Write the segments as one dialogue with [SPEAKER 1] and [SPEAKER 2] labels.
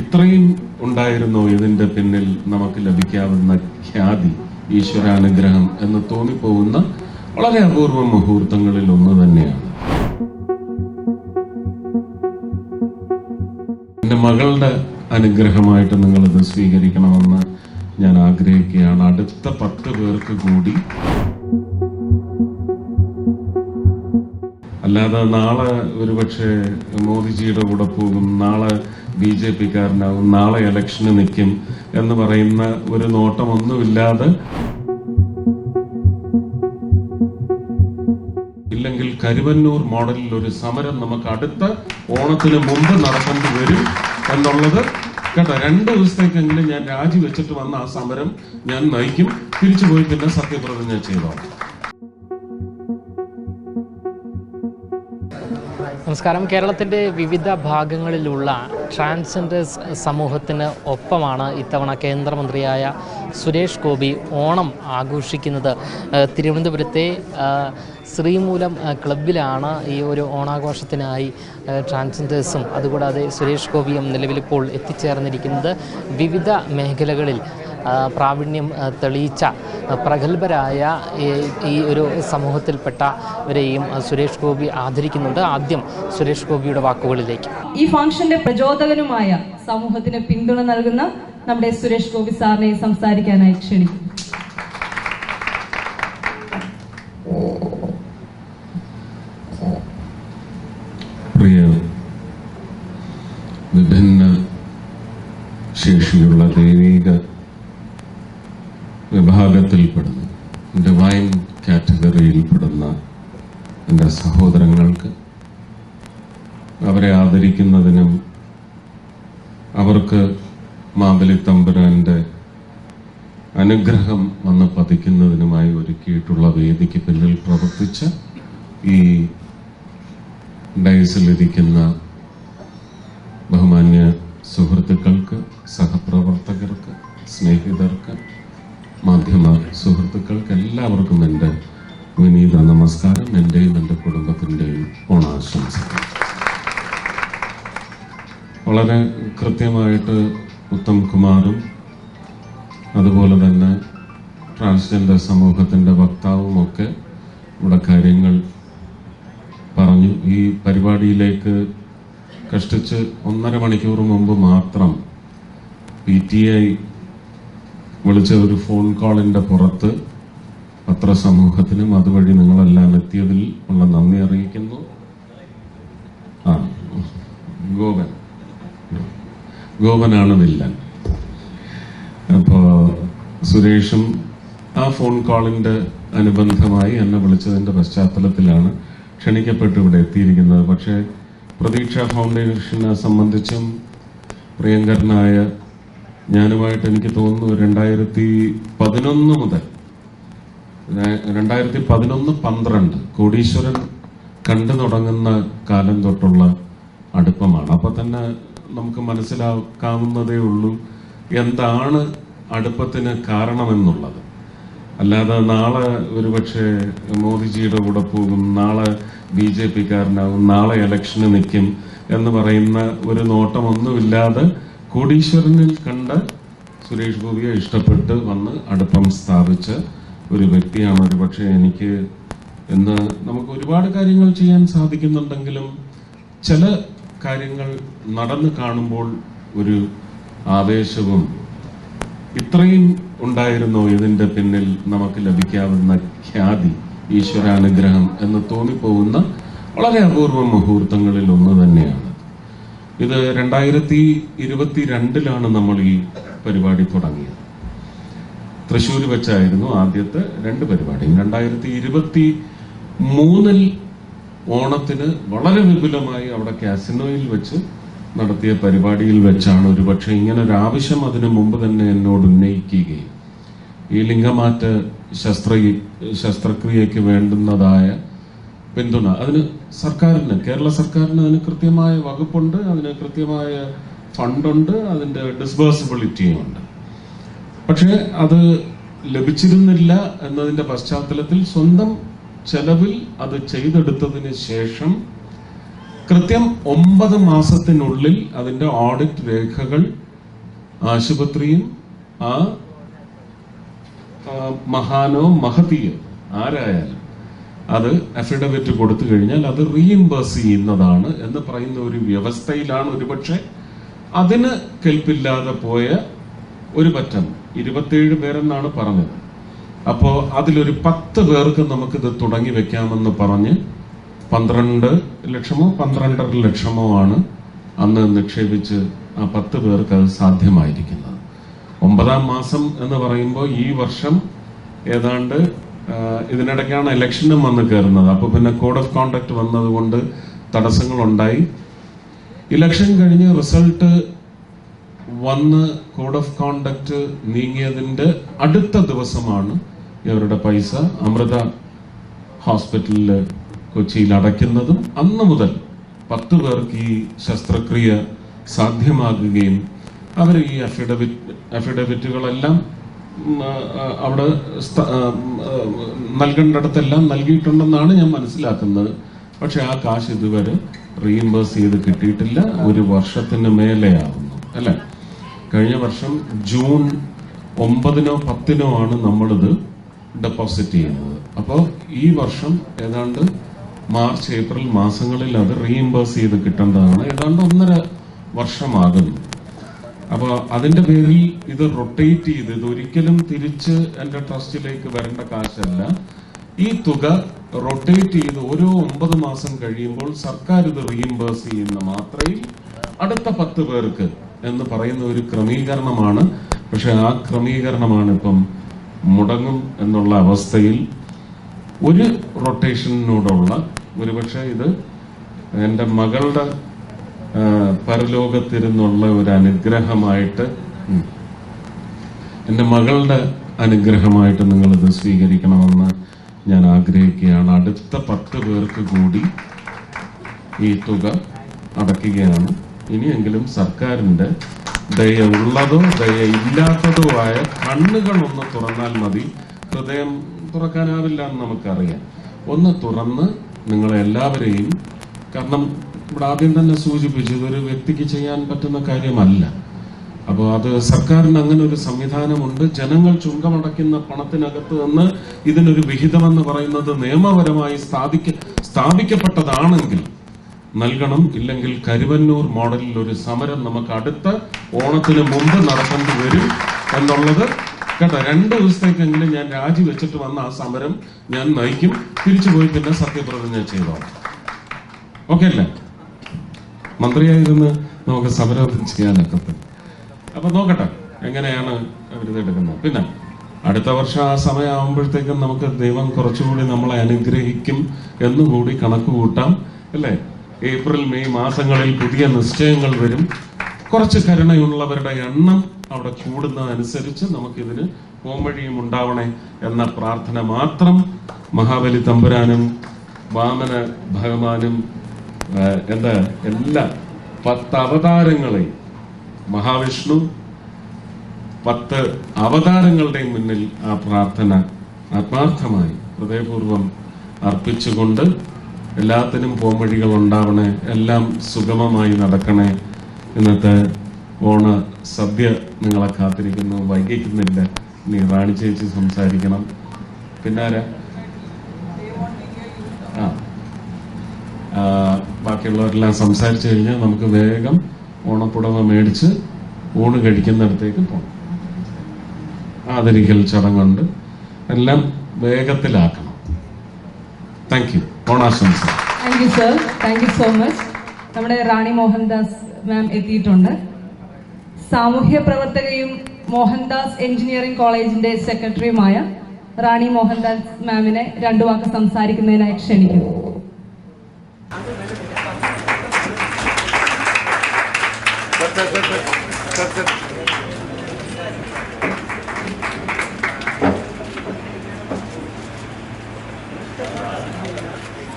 [SPEAKER 1] ഇത്രയും ഉണ്ടായിരുന്നോ ഇതിന്റെ പിന്നിൽ നമുക്ക് ലഭിക്കാവുന്ന ഖ്യാതി, ഈശ്വരാനുഗ്രഹം എന്ന് തോന്നിപ്പോകുന്ന വളരെ അപൂർവ മുഹൂർത്തങ്ങളിൽ ഒന്ന് തന്നെയാണ്. എന്റെ മകളുടെ അനുഗ്രഹമായിട്ട് നിങ്ങളിത് സ്വീകരിക്കണമെന്ന് ഞാൻ ആഗ്രഹിക്കുകയാണ്. അടുത്ത 10 പേർക്ക് കൂടി, അല്ലാതെ നാളെ ഒരുപക്ഷെ മോദിജിയുടെ കൂടെ പോകും, നാളെ BJP-കാരനാകും, നാളെ ഇലക്ഷന് നിൽക്കും എന്ന് പറയുന്ന ഒരു നോട്ടമൊന്നുമില്ലാതെ, ഇല്ലെങ്കിൽ കരുവന്നൂർ മോഡലിൽ ഒരു സമരം നമുക്ക് അടുത്ത ഓണത്തിന് മുമ്പ് നടത്തേണ്ടി വരും എന്നുള്ളത് കേട്ടോ. 2 ദിവസത്തേക്കെങ്കിലും ഞാൻ രാജിവെച്ചിട്ട് വന്ന ആ സമരം ഞാൻ നയിക്കും. തിരിച്ചു പോയി പിന്നെ സത്യപ്രതിജ്ഞ ചെയ്തോളാം.
[SPEAKER 2] നമസ്കാരം. കേരളത്തിൻ്റെ വിവിധ ഭാഗങ്ങളിലുള്ള ട്രാൻസ്ജെൻഡേഴ്സ് സമൂഹത്തിന് ഒപ്പമാണ് ഇത്തവണ കേന്ദ്രമന്ത്രിയായ സുരേഷ് ഗോപി ഓണം ആഘോഷിക്കുന്നത്. തിരുവനന്തപുരത്തെ ശ്രീമൂലം ക്ലബ്ബിലാണ് ഈ ഒരു ഓണാഘോഷത്തിനായി ട്രാൻസ്ജെൻഡേഴ്സും അതുകൂടാതെ സുരേഷ് ഗോപിയും നിലവിലിപ്പോൾ എത്തിച്ചേർന്നിരിക്കുന്നത്. വിവിധ മേഖലകളിൽ പ്രാവീണ്യം തെളിയിച്ച പ്രഗത്ഭരായ ഈ ഒരു സമൂഹത്തിൽപ്പെട്ടവരെയും സുരേഷ് ഗോപി ആദരിക്കുന്നുണ്ട്. ആദ്യം സുരേഷ് ഗോപിയുടെ വാക്കുകളിലേക്ക്.
[SPEAKER 3] ഈ ഫംഗ്ഷന്റെ പ്രചോദകനുമായ സമൂഹത്തിന് പിന്തുണ നൽകുന്ന നമ്മുടെ സുരേഷ് ഗോപി സാറിനെ സംസാരിക്കാനായി ക്ഷണിക്കും.
[SPEAKER 1] പ്രിയ വിഭിന്ന ശേഷിയുള്ള ദൈവിക വിഭാഗത്തിൽപ്പെടുന്ന, ഡിവൈൻ കാറ്റഗറിയിൽപ്പെടുന്ന എൻ്റെ സഹോദരങ്ങൾക്ക്, അവരെ ആദരിക്കുന്നതിനും അവർക്ക് മാബലി തമ്പുരാന്റെ അനുഗ്രഹം വന്ന് പതിക്കുന്നതിനുമായി ഒരുക്കിയിട്ടുള്ള വേദിക്ക് പിന്നിൽ പ്രവർത്തിച്ച ഈ ഡയസിലിരിക്കുന്ന ബഹുമാന്യ സുഹൃത്തുക്കൾക്ക്, സഹപ്രവർത്തകർക്ക്, സ്നേഹിതർക്ക്, മാധ്യമ സുഹൃത്തുക്കൾക്ക് എല്ലാവർക്കും എൻ്റെ വിനീത നമസ്കാരം. എൻ്റെയും എൻ്റെ കുടുംബത്തിൻ്റെയും ഓണാശംസകൾ. വളരെ കൃത്യമായിട്ട് ഉത്തം കുമാറും അതുപോലെ തന്നെ ട്രാൻസ്ജെൻഡർ സമൂഹത്തിൻ്റെ വക്താവുമൊക്കെ ഇവിടെ കാര്യങ്ങൾ പറഞ്ഞു. ഈ പരിപാടിയിലേക്ക് കഷ്ടിച്ച് 1.5 മണിക്കൂർ മുമ്പ് മാത്രം PTI വിളിച്ച ഒരു ഫോൺ കോളിന്റെ പുറത്ത് പത്രസമൂഹത്തിനും അതുവഴി നിങ്ങളെല്ലാം എത്തിയതിൽ ഉള്ള നന്ദി അറിയിക്കുന്നു. ഗോപനാണ് വില്ലൻ. അപ്പോ സുരേഷും ആ ഫോൺ കോളിന്റെ അനുബന്ധമായി എന്നെ വിളിച്ചതിന്റെ പശ്ചാത്തലത്തിലാണ് ക്ഷണിക്കപ്പെട്ട് ഇവിടെ എത്തിയിരിക്കുന്നത്. പക്ഷേ പ്രതീക്ഷ ഫൗണ്ടേഷനെ സംബന്ധിച്ചും പ്രിയങ്കരനായ ഞാനുമായിട്ട് എനിക്ക് തോന്നുന്നു 2011 മുതൽ 2011-12 കോടീശ്വരൻ കണ്ടു തുടങ്ങുന്ന കാലം തൊട്ടുള്ള അടുപ്പമാണ്. അപ്പൊ തന്നെ നമുക്ക് മനസ്സിലാക്കാവുന്നതേ ഉള്ളൂ എന്താണ് അടുപ്പത്തിന് കാരണമെന്നുള്ളത്. അല്ലാതെ നാളെ ഒരുപക്ഷെ മോദിജിയുടെ കൂടെ പോകും, നാളെ BJP-കാരനാകും, നാളെ ഇലക്ഷന് നിൽക്കും എന്ന് പറയുന്ന ഒരു നോട്ടമൊന്നുമില്ലാതെ കോടീശ്വരനിൽ കണ്ട സുരേഷ് ഗോപിയെ ഇഷ്ടപ്പെട്ട് വന്ന് അടുപ്പം സ്ഥാപിച്ച ഒരു വ്യക്തിയാണ്. ഒരുപക്ഷെ എനിക്ക് ഇന്ന് നമുക്ക് ഒരുപാട് കാര്യങ്ങൾ ചെയ്യാൻ സാധിക്കുന്നുണ്ടെങ്കിലും ചില കാര്യങ്ങൾ നടന്നു കാണുമ്പോൾ ഒരു ആവേശവും, ഇത്രയും ഉണ്ടായിരുന്നോ ഇതിന്റെ പിന്നിൽ നമുക്ക് ലഭിക്കാവുന്ന ഖ്യാതി, ഈശ്വരാനുഗ്രഹം എന്ന് തോന്നിപ്പോകുന്ന വളരെ അപൂർവ മുഹൂർത്തങ്ങളിൽ ഒന്ന് തന്നെയാണ്. ഇത് 2022 നമ്മൾ ഈ പരിപാടി തുടങ്ങിയത്. തൃശ്ശൂർ വെച്ചായിരുന്നു ആദ്യത്തെ 2 പരിപാടിയും. 2023 ഓണത്തിന് വളരെ വിപുലമായി അവിടെ കാസിനോയിൽ വെച്ച് നടത്തിയ പരിപാടിയിൽ വെച്ചാണ് ഒരുപക്ഷെ ഇങ്ങനെ ഒരു ആവശ്യം അതിനു മുമ്പ് തന്നെ എന്നോട് ഉന്നയിക്കുകയും ഈ ലിംഗമാറ്റ ശസ്ത്രക്രിയയ്ക്ക് വേണ്ടുന്നതായ പിന്തുണ അതിന് സർക്കാരിന്, കേരള സർക്കാരിന് അതിന് കൃത്യമായ വകുപ്പുണ്ട്, അതിന് കൃത്യമായ ഫണ്ടുണ്ട്, അതിന്റെ ഡിസ്ബേഴ്സിബിലിറ്റിയും ഉണ്ട്. പക്ഷെ അത് ലഭിച്ചിരുന്നില്ല എന്നതിന്റെ പശ്ചാത്തലത്തിൽ സ്വന്തം ചെലവിൽ അത് ചെയ്തെടുത്തതിന് ശേഷം കൃത്യം 9 മാസത്തിനുള്ളിൽ അതിന്റെ ഓഡിറ്റ് രേഖകൾ ആശുപത്രിയും ആ മഹാനോ മഹതിയോ ആരായാലും അത് അഫിഡവിറ്റ് കൊടുത്തു കഴിഞ്ഞാൽ അത് റീഇംബേഴ്സ് ചെയ്യുന്നതാണ് എന്ന് പറയുന്ന ഒരു വ്യവസ്ഥയിലാണ് ഒരുപക്ഷെ അതിന് കെൽപ്പില്ലാതെ പോയ ഒരു പറ്റം 27 പേരെന്നാണ് പറഞ്ഞത്. അപ്പോ അതിലൊരു 10 പേർക്ക് നമുക്കിത് തുടങ്ങി വെക്കാമെന്ന് പറഞ്ഞ് 12 ലക്ഷമോ 12.5 ലക്ഷമോ ആണ് അന്ന് നിക്ഷേപിച്ച് ആ 10 പേർക്ക് അത് സാധ്യമായിരിക്കുന്നത്. 9-ാം മാസം എന്ന് പറയുമ്പോൾ ഈ വർഷം ഏതാണ്ട് ഇതിനിടയ്ക്കാണ് ഇലക്ഷനും വന്ന് കയറുന്നത്. അപ്പൊ പിന്നെ കോഡ് ഓഫ് കോണ്ടക്ട് വന്നതുകൊണ്ട് തടസ്സങ്ങളുണ്ടായി. ഇലക്ഷൻ കഴിഞ്ഞ് റിസൾട്ട് വന്ന് കോഡ് ഓഫ് കോണ്ടക്ട് നീങ്ങിയതിന്റെ അടുത്ത ദിവസമാണ് ഇവരുടെ പൈസ അമൃത ഹോസ്പിറ്റലിൽ കൊച്ചിയിൽ അടയ്ക്കുന്നതും അന്ന് മുതൽ 10 പേർക്ക് ഈ ശസ്ത്രക്രിയ സാധ്യമാകുകയും അവർ ഈ അഫിഡവിറ്റുകളെല്ലാം അവിടെ നൽകേണ്ടിടത്തെല്ലാം നൽകിയിട്ടുണ്ടെന്നാണ് ഞാൻ മനസ്സിലാക്കുന്നത്. പക്ഷെ ആ കാശ് ഇതുവരെ റീഇംബേഴ്സ് ചെയ്ത് കിട്ടിയിട്ടില്ല. 1 വർഷത്തിന് മേലെയാവുന്നു അല്ലെ. കഴിഞ്ഞ വർഷം ജൂൺ 9-നോ 10-നോ ആണ് നമ്മളിത് ഡെപ്പോസിറ്റ് ചെയ്യുന്നത്. അപ്പോൾ ഈ വർഷം ഏതാണ്ട് മാർച്ച് ഏപ്രിൽ മാസങ്ങളിൽ അത് റീഇംബേഴ്സ് ചെയ്ത് കിട്ടേണ്ടതാണ്. ഏതാണ്ട് 1.5 വർഷമാകുന്നു. അപ്പൊ അതിന്റെ പേരിൽ ഇത് റൊട്ടേറ്റ് ചെയ്ത് ഇത് ഒരിക്കലും തിരിച്ച് എന്റെ ട്രസ്റ്റിലേക്ക് വരേണ്ട കാശല്ല. ഈ തുക റൊട്ടേറ്റ് ചെയ്ത് ഓരോ 9 മാസം കഴിയുമ്പോൾ സർക്കാർ ഇത് റീഇംബേഴ്സ് ചെയ്യുന്ന മാത്രയിൽ അടുത്ത 10 പേർക്ക് എന്ന് പറയുന്ന ഒരു ക്രമീകരണമാണ്. പക്ഷെ ആ ക്രമീകരണമാണ് ഇപ്പം മുടങ്ങും എന്നുള്ള അവസ്ഥയിൽ ഒരു റൊട്ടേഷനോടുള്ള ഒരുപക്ഷെ ഇത് എന്റെ മകളുടെ പരലോകത്തിരുന്നുള്ള ഒരു അനുഗ്രഹമായിട്ട് എന്റെ മകളുടെ അനുഗ്രഹമായിട്ട് നിങ്ങളിത് സ്വീകരിക്കണമെന്ന് ഞാൻ ആഗ്രഹിക്കുകയാണ്. അടുത്ത 10 പേർക്ക് കൂടി ഈ തുക അടയ്ക്കുകയാണ്. ഇനിയെങ്കിലും സർക്കാരിന്റെ ദയ ഉള്ളതോ ദയ ഇല്ലാത്തതോ ആയ കണ്ണുകൾ ഒന്ന് തുറന്നാൽ മതി. ഹൃദയം തുറക്കാനാവില്ല എന്ന് നമുക്കറിയാം. ഒന്ന് തുറന്ന് നിങ്ങളെല്ലാവരെയും, കാരണം ഇവിടെ ആദ്യം തന്നെ സൂചിപ്പിച്ചു ഇതൊരു വ്യക്തിക്ക് ചെയ്യാൻ പറ്റുന്ന കാര്യമല്ല. അപ്പോൾ അത് സർക്കാരിന് അങ്ങനെ ഒരു സംവിധാനമുണ്ട്. ജനങ്ങൾ ചുങ്കമടയ്ക്കുന്ന പണത്തിനകത്ത് നിന്ന് ഇതിനൊരു വിഹിതമെന്ന് പറയുന്നത് നിയമപരമായി സ്ഥാപിക്കപ്പെട്ടതാണെങ്കിൽ നൽകണം. ഇല്ലെങ്കിൽ കരുവന്നൂർ മോഡലിൽ ഒരു സമരം നമുക്ക് അടുത്ത ഓണത്തിന് മുമ്പ് നടത്തേണ്ടി വരും എന്നുള്ളത് കേട്ടോ. 2 ദിവസത്തേക്കെങ്കിലും ഞാൻ രാജിവെച്ചിട്ട് വന്ന ആ സമരം ഞാൻ നയിക്കും. തിരിച്ചുപോയി പിന്നെ സത്യപ്രതിജ്ഞ ചെയ്തോളാം. ഓക്കെ അല്ലേ? മന്ത്രിയായിരുന്ന് നമുക്ക് സമരം ചെയ്യാനൊക്കെ. അപ്പൊ നോക്കട്ടെ എങ്ങനെയാണ് അവരിതെടുക്കുന്നത്. പിന്നെ അടുത്ത വർഷം ആ സമയമാകുമ്പോഴത്തേക്കും നമുക്ക് ദൈവം കുറച്ചുകൂടി നമ്മളെ അനുഗ്രഹിക്കും എന്നുകൂടി കണക്ക് കൂട്ടാം അല്ലേ. ഏപ്രിൽ മെയ് മാസങ്ങളിൽ പുതിയ നിശ്ചയങ്ങൾ വരും. കുറച്ച് കരുണയുള്ളവരുടെ എണ്ണം അവിടെ കൂടുന്നതനുസരിച്ച് നമുക്കിതിന് പോംവഴിയും ഉണ്ടാവണേ എന്ന പ്രാർത്ഥന മാത്രം മഹാബലി തമ്പുരാനും വാമന ഭഗവാനും എല്ലാ 10 അവതാരങ്ങളെയും മഹാവിഷ്ണു 10 അവതാരങ്ങളുടെയും മുന്നിൽ ആ പ്രാർത്ഥന ആത്മാർത്ഥമായി ഹൃദയപൂർവ്വം അർപ്പിച്ചുകൊണ്ട് എല്ലാത്തിനും പോംവഴികൾ ഉണ്ടാവണേ, എല്ലാം സുഗമമായി നടക്കണേ. ഇന്നത്തെ ഓണ സദ്യ നിങ്ങളെ കാത്തിരിക്കുന്നു. വൈകിക്കുന്നില്ല. നീ റാണി ചേച്ചി സംസാരിക്കണം. പിന്നാരാ? ബാക്കിയുള്ളവരെല്ലാം സംസാരിച്ചു കഴിഞ്ഞാൽ നമുക്ക് വേഗം ഓണപ്പുടവ മേടിച്ച് ഊണ് കഴിക്കുന്നിടത്തേക്ക് പോകണം. ആദരിക്കൽ ചടങ്ങുണ്ട്. എല്ലാം വേഗത്തിലാക്കണം. Thank you. ഓണാശംസ.
[SPEAKER 3] Thank you sir. Thank you so much. നമ്മുടെ റാണി മോഹൻദാസ് മാം എത്തിയിട്ടുണ്ട്. സാമൂഹ്യ പ്രവർത്തകയും മോഹൻദാസ് എഞ്ചിനീയറിംഗ് കോളേജിന്റെ സെക്രട്ടറിയുമായ റാണി മോഹൻദാസ് മാമിനെ 2 വാക്ക് സംസാരിക്കുന്നതിനായി ക്ഷണിക്കുന്നു.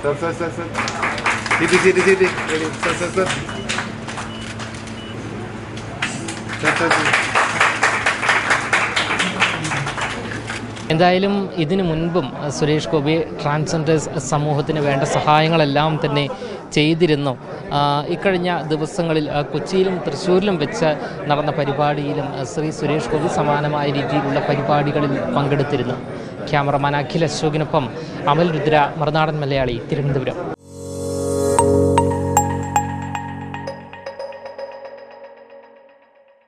[SPEAKER 4] Sir. Sit. Sir.
[SPEAKER 2] എന്തായാലും ഇതിനു മുൻപും സുരേഷ് ഗോപി ട്രാൻസ്ജെൻഡേഴ്സ് സമൂഹത്തിന് വേണ്ട സഹായങ്ങളെല്ലാം തന്നെ ചെയ്തിരുന്നു. ഇക്കഴിഞ്ഞ ദിവസങ്ങളിൽ കൊച്ചിയിലും തൃശ്ശൂരിലും വെച്ച് നടന്ന പരിപാടിയിലും ശ്രീ സുരേഷ് ഗോപി സമാനമായ രീതിയിലുള്ള പരിപാടികളിൽ പങ്കെടുത്തിരുന്നു. ക്യാമറമാൻ അഖിൽ അശോകിനൊപ്പം അമൽ രുദ്ര, മറുനാടൻ മലയാളി, തിരുവനന്തപുരം.